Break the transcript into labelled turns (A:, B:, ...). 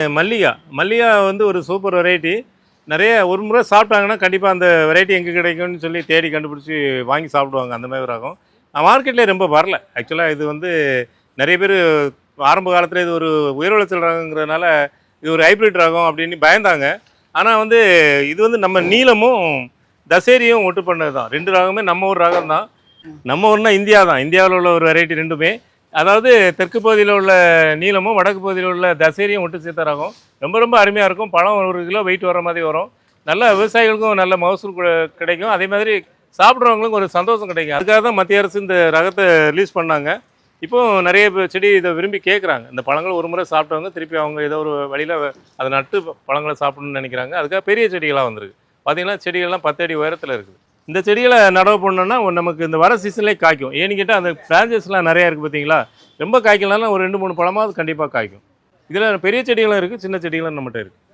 A: மல்லிகா வந்து ஒரு super variety. நிறைய ஒரு முறை சாப்பிட்டாங்கன்னா கண்டிப்பாக அந்த வெரைட்டி எங்கே கிடைக்கும்னு சொல்லி தேடி கண்டுபிடிச்சி வாங்கி சாப்பிடுவாங்க. அந்த மாதிரி ரகம் மார்க்கெட்லேயே ரொம்ப வரல. ஆக்சுவலாக இது வந்து நிறைய பேர் ஆரம்ப காலத்தில் இது ஒரு உயர் விளைச்சல் ரகங்கிறதுனால இது ஒரு ஹைப்ரிட் ரகம் அப்படின்னு பயந்தாங்க. ஆனால் வந்து இது வந்து நம்ம நீளமும் தசேரியும் ஒட்டு பண்ணது தான். 2 ரகமே நம்ம ஒரு ரகம் தான். நம்ம ஊர்னா இந்தியா தான். இந்தியாவில் உள்ள ஒரு வெரைட்டி ரெண்டுமே. அதாவது தெற்கு பகுதியில் உள்ள நீளமும் வடக்கு பகுதியில் உள்ள தசேரியும் ஒட்டு சேர்த்த ரகம். ரொம்ப ரொம்ப அருமையாக இருக்கும். பழம் 1 கிலோ வெயிட் வர மாதிரி வரும். நல்ல விவசாயிகளுக்கும் நல்ல மகசூல் கிடைக்கும். அதே மாதிரி சாப்பிட்றவங்களுக்கும் ஒரு சந்தோஷம் கிடைக்கும். அதுக்காக தான் மத்திய அரசு இந்த ரகத்தை ரிலீஸ் பண்ணாங்க. இப்போது நிறைய செடி இதை விரும்பி கேட்குறாங்க. இந்த பழங்கள் ஒரு முறை சாப்பிட்டவங்க திருப்பி அவங்க ஏதோ ஒரு வழியில் அதை நட்டு பழங்களை சாப்பிடணும்னு நினைக்கிறாங்க. அதுக்காக பெரிய செடிகளாக வந்திருக்கு. பார்த்திங்கன்னா செடிகள்லாம் 10 அடி உயரத்தில் இருக்குது. இந்த செடிகளை நடவு பண்ணோன்னா நமக்கு இந்த வர சீசன்லேயே காய்க்கும். ஏன்னு கேட்டால் அந்த பிரான்ச்சஸ்லாம் நிறையா இருக்குது பார்த்தீங்களா. ரொம்ப காய்க்கலனாலும் ஒரு 2-3 பழமாவது கண்டிப்பாக காய்க்கும். இதில் பெரிய செடிகளும் இருக்குது, சின்ன செடிகளும் நம்மகிட்ட இருக்குது.